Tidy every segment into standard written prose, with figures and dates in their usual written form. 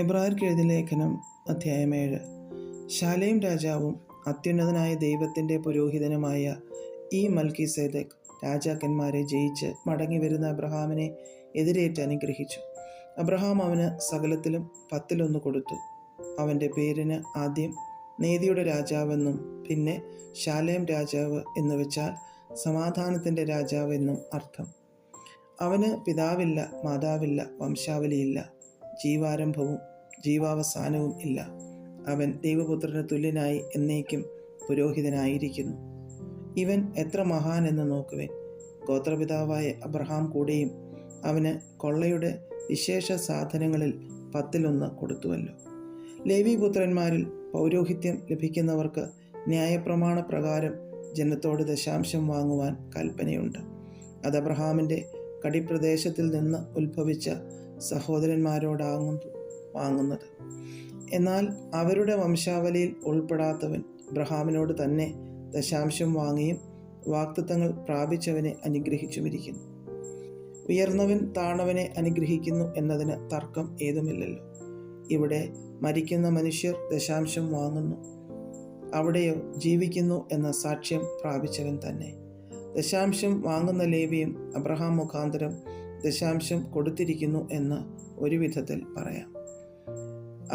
എബ്രായർക്ക് എഴുതിയ ലേഖനം അധ്യായം 7. ശാലേം രാജാവും അത്യുന്നതനായ ദൈവത്തിൻ്റെ പുരോഹിതനുമായ ഈ മൽക്കീസേദെക്ക് രാജാക്കന്മാരെ ജയിച്ച് മടങ്ങി വരുന്ന അബ്രഹാമിനെ എതിരേറ്റ് അനുഗ്രഹിച്ചു. അബ്രഹാം അവന് സകലത്തിലും 10 കൊടുത്തു. അവൻ്റെ പേരിന് ആദ്യം നീതിയുടെ രാജാവെന്നും പിന്നെ ശാലേം രാജാവ് എന്ന് വെച്ചാൽ സമാധാനത്തിൻ്റെ രാജാവ് എന്നും അർത്ഥം. അവന് പിതാവില്ല, മാതാവില്ല, വംശാവലിയില്ല, ജീവാരംഭവും ജീവാവസാനവും ഇല്ല. അവൻ ദൈവപുത്രന് തുല്യനായി എന്നേക്കും പുരോഹിതനായിരിക്കുന്നു. ഇവൻ എത്ര മഹാൻ എന്ന് നോക്കുവേൻ. ഗോത്രപിതാവായ അബ്രഹാം കൂടെയും അവന് കൊള്ളയുടെ വിശേഷ സാധനങ്ങളിൽ 10 കൊടുത്തുവല്ലോ. ലേവീപുത്രന്മാരിൽ പൗരോഹിത്യം ലഭിക്കുന്നവർക്ക് ന്യായപ്രമാണ പ്രകാരം ജനത്തോട് ദശാംശം വാങ്ങുവാൻ കൽപ്പനയുണ്ട്. അത് അബ്രഹാമിൻ്റെ കടിപ്രദേശത്തിൽ നിന്ന് ഉത്ഭവിച്ച സഹോദരന്മാരോടാകുന്നു വാങ്ങുന്നത്. എന്നാൽ അവരുടെ വംശാവലിയിൽ ഉൾപ്പെടാത്തവൻ അബ്രഹാമിനോട് തന്നെ ദശാംശം വാങ്ങിയും വാഗ്ദത്തങ്ങൾ പ്രാപിച്ചവനെ അനുഗ്രഹിച്ചുമിരിക്കുന്നു. ഉയർന്നവൻ താണവനെ അനുഗ്രഹിക്കുന്നു എന്നതിന് തർക്കം ഏതുമില്ലല്ലോ. ഇവിടെ മരിക്കുന്ന മനുഷ്യർ ദശാംശം വാങ്ങുന്നു, അവിടെയോ ജീവിക്കുന്നു എന്ന സാക്ഷ്യം പ്രാപിച്ചവൻ തന്നെ. ദശാംശം വാങ്ങുന്ന ലേവിയും അബ്രഹാം മുഖാന്തരം ദശാംശം കൊടുത്തിരിക്കുന്നു എന്ന് ഒരു വിധത്തിൽ പറയാം.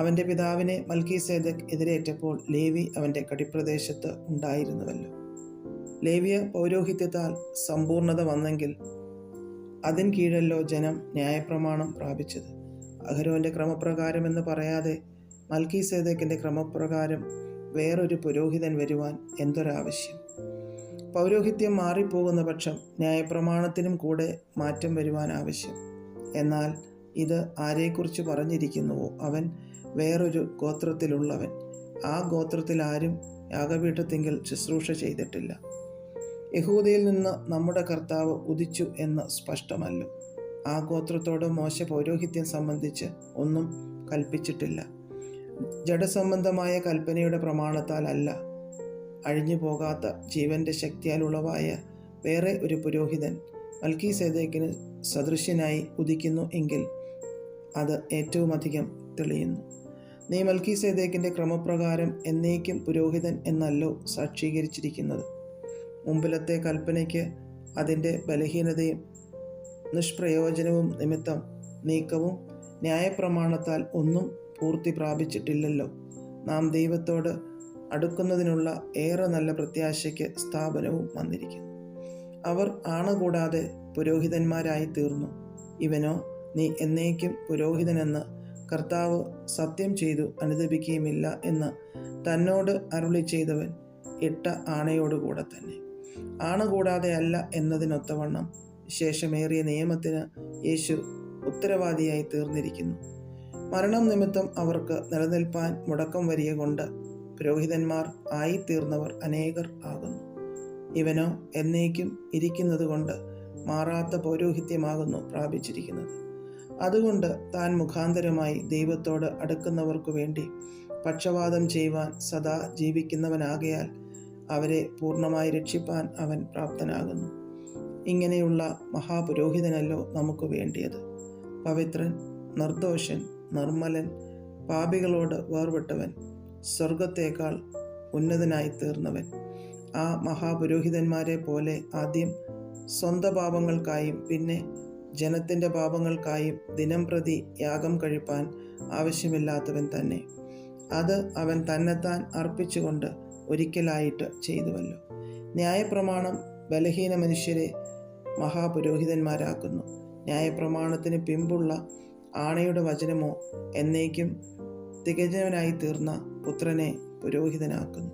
അവൻ്റെ പിതാവിനെ മൽക്കീസേദെക്ക് എതിരേറ്റപ്പോൾ ലേവി അവൻ്റെ കടിപ്രദേശത്ത് ഉണ്ടായിരുന്നുവല്ലോ. ലേവിയ പൗരോഹിത്യത്താൽ സമ്പൂർണത വന്നെങ്കിൽ അതിൻ കീഴല്ലോ ജനം ന്യായപ്രമാണം പ്രാപിച്ചത്. അഹരോൻ്റെ ക്രമപ്രകാരം എന്ന് പറയാതെ മൽക്കീസേദെക്കിൻ്റെ ക്രമപ്രകാരം വേറൊരു പുരോഹിതൻ വരുവാൻ എന്തൊരാവശ്യം? പൗരോഹിത്യം മാറിപ്പോകുന്ന പക്ഷം ന്യായപ്രമാണത്തിനും കൂടെ മാറ്റം വരുവാൻ ആവശ്യം. എന്നാൽ ഇത് ആരെക്കുറിച്ച് പറഞ്ഞിരിക്കുന്നുവോ അവൻ വേറൊരു ഗോത്രത്തിലുള്ളവൻ. ആ ഗോത്രത്തിൽ ആരും യാഗപീഠത്തിങ്കൽ ശുശ്രൂഷ ചെയ്തിട്ടില്ല. യഹൂദയിൽ നിന്ന് നമ്മുടെ കർത്താവ് ഉദിച്ചു എന്ന് സ്പഷ്ടമല്ലോ. ആ ഗോത്രത്തോട് മോശ പൗരോഹിത്യം സംബന്ധിച്ച് ഒന്നും കൽപ്പിച്ചിട്ടില്ല. ജഡസംബന്ധമായ കൽപ്പനയുടെ പ്രമാണത്താൽ അല്ല, അഴിഞ്ഞു പോകാത്ത ജീവൻ്റെ ശക്തിയാൽ ഉളവായ വേറെ ഒരു പുരോഹിതൻ മൽക്കീസേദെക്കിന് സദൃശ്യനായി ഉദിക്കുന്നു എങ്കിൽ അത് ഏറ്റവും അധികം തെളിയുന്നു. നീ മൽക്കീസേദെക്കിൻ്റെ ക്രമപ്രകാരം എന്നേക്കും പുരോഹിതൻ എന്നല്ലോ സാക്ഷീകരിച്ചിരിക്കുന്നത്. മുമ്പിലത്തെ കൽപ്പനയ്ക്ക് അതിൻ്റെ ബലഹീനതയും നിഷ്പ്രയോജനവും നിമിത്തം നീക്കവും ന്യായപ്രമാണത്താൽ ഒന്നും പൂർത്തി പ്രാപിച്ചിട്ടില്ലല്ലോ. നാം ദൈവത്തോട് അടുക്കുന്നതിനുള്ള ഏറെ നല്ല പ്രത്യാശയ്ക്ക് സ്ഥാപനവും വന്നിരിക്കുന്നു. അവർ ആണകൂടാതെ പുരോഹിതന്മാരായി തീർന്നു. ഇവനോ നീ എന്നേക്കും പുരോഹിതനെന്ന് കർത്താവ് സത്യം ചെയ്തു അനുദപിക്കുകയുമില്ല എന്ന് തന്നോട് അരുളി ചെയ്തവൻ ഇട്ട ആണയോടുകൂടെ തന്നെ. ആണകൂടാതെ അല്ല എന്നതിനൊത്തവണ്ണം വിശേഷമേറിയ നിയമത്തിന് യേശു ഉത്തരവാദിയായി തീർന്നിരിക്കുന്നു. മരണം നിമിത്തം അവർക്ക് നിലനിൽപ്പാൻ മുടക്കം വരിക കൊണ്ട് പുരോഹിതന്മാർ ആയിത്തീർന്നവർ അനേകർ ആകുന്നു. ഇവനോ എന്നേക്കും ഇരിക്കുന്നത് കൊണ്ട് മാറാത്ത പൗരോഹിത്യമാകുന്നു പ്രാപിച്ചിരിക്കുന്നത്. അതുകൊണ്ട് താൻ മുഖാന്തരമായി ദൈവത്തോട് അടുക്കുന്നവർക്കു വേണ്ടി പക്ഷവാദം ചെയ്യുവാൻ സദാ ജീവിക്കുന്നവനാകയാൽ അവരെ പൂർണ്ണമായി രക്ഷിപ്പാൻ അവൻ പ്രാപ്തനാകുന്നു. ഇങ്ങനെയുള്ള മഹാപുരോഹിതനല്ലോ നമുക്ക് വേണ്ടിയത്. പവിത്രൻ, നിർദോഷൻ, നിർമ്മലൻ, പാപികളോട് വേർപെട്ടവൻ, സ്വർഗത്തേക്കാൾ ഉന്നതനായി തീർന്നവൻ. ആ മഹാപുരോഹിതന്മാരെ പോലെ ആദ്യം സ്വന്തം പാപങ്ങൾക്കായും പിന്നെ ജനത്തിൻ്റെ പാപങ്ങൾക്കായും ദിനം പ്രതി യാഗം കഴിപ്പാൻ ആവശ്യമില്ലാത്തവൻ തന്നെ. അത് അവൻ തന്നെത്താൻ അർപ്പിച്ചുകൊണ്ട് ഒരിക്കലായിട്ട് ചെയ്തുവല്ലോ. ന്യായപ്രമാണം ബലഹീന മനുഷ്യരെ മഹാപുരോഹിതന്മാരാക്കുന്നു. ന്യായപ്രമാണത്തിന് പിമ്പുള്ള ആണയുടെ വചനമോ എന്നേക്കും തികഞ്ഞവനായി തീർന്ന പുത്രനെ പുരോഹിതനാക്കുന്നു.